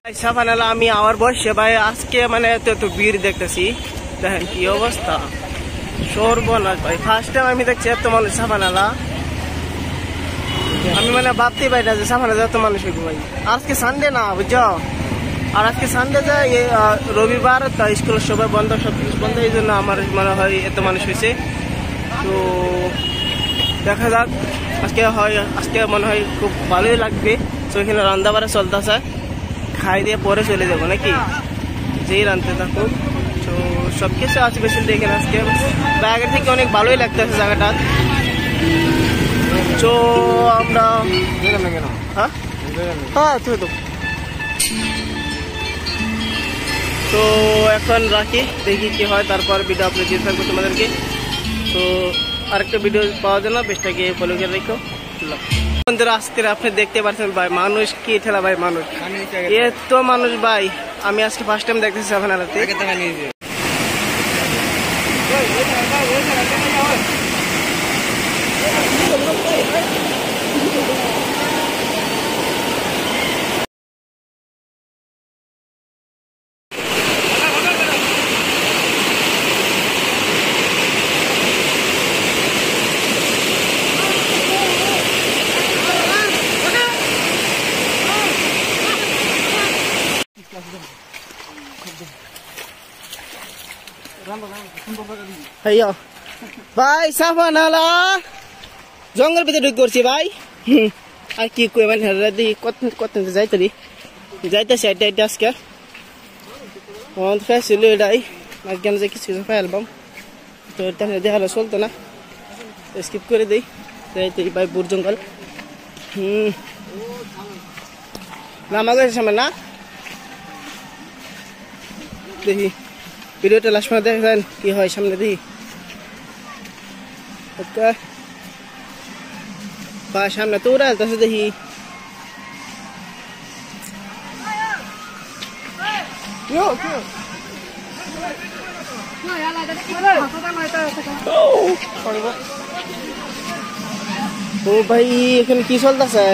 সাফানালা আমি আমার বসে ভাই আজকে মানে এত ভিড় দেখতেছি, দেখেন কি অবস্থা, সর্বনাশ ভাই। ফার্স্ট টাইম আমি দেখছি এত মানুষ সাফানালা। আমি মানে ভাবতেই পারি না যে সাফানালা এত মানুষ হইব ভাই। আজকে সানডে না বুঝছো, আর আজকে সানডে যায় রবিবার, তা স্কুল সবাই বন্ধ, সব কিছু বন্ধ, এই জন্য আমার মনে হয় এত মানুষ হয়েছে। তো দেখা যাক আজকে মনে হয় খুব ভালোই লাগবে। তো এখানে রান্না বাড়া চলতেছে, খাই দিয়ে পরে চলে যাবো নাকি, যেই রাঁধতে থাকুক। তো সব কিছু আছে বেশি এখানে আজকে, আগের থেকে অনেক ভালোই লাগতেছে জায়গাটা। তো আমরা তো এখন রাখি, দেখি কি হয়, তারপর ভিডিও আপলোড দিয়ে থাকবো তোমাদেরকে। তো আরেকটা ভিডিও পাওয়ার জন্য পেজটাকে ফলো করে রেখো। বন্ধুরা আজকে আপনি দেখতে পাচ্ছেন ভাই মানুষ কি ঠেলা ভাই, মানুষ এত মানুষ ভাই। আমি আজকে ফার্স্ট টাইম দেখতেছি সাফানালাতে। ভাই সাফানালা জঙ্গল ভিতরে ঢুক করছি ভাই। আর কি কই মানে কত যাইতেছি এটা আজকে ফেছিল এটাই আজকে যে কিছু পাই অ্যালবাম। তো এটা দেখালে চলতো না, স্কিপ করে দিই। ভাই বুর জঙ্গল নামা গেছে সামনে না, দেখি ভিডিওটা লাস্ট পর্যন্ত দেখেন কি হয় সামনে দেখি। বা সামনে তো ওরা আসতেছে দেখি। ও ভাই এখানে কি চলতেছে?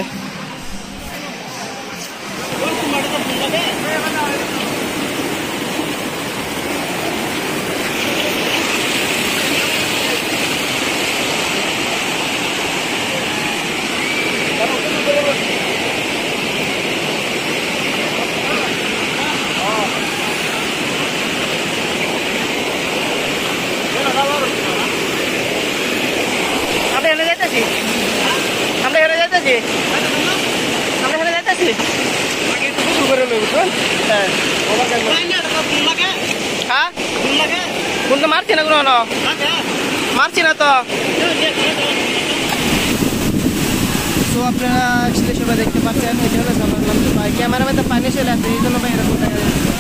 মারছি না কোনো, মারছি না তো। তো আপনারা সবাই দেখতে পাচ্ছেন ক্যামেরাম্যান তো পানি চলে আসছে, এই জন্য ভাই এরকম দেখা যাচ্ছে।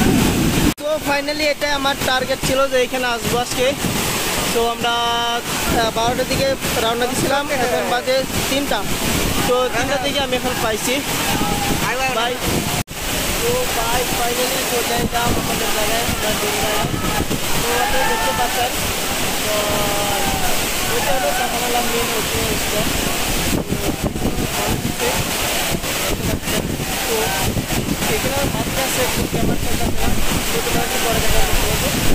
তো ফাইনালি এটা আমার টার্গেট ছিল যে এখানে আসবো আজকে। তো আমরা 12টার দিকে রওনা দিয়েছিলাম, এখন বাজে 3টা। তো 3টার দিকে আমি এখন পাইছি ভাই। তো ভাই ফাইনালি চলে যাইলাম আমাদের জায়গায়, তো আপনি দেখতে পাচ্ছেন। তো এটা হলো সাফানালা মেন ওপেনিং স্পট। তো এখানে বাচ্চা আছে, ক্যামেরা পরে দেখা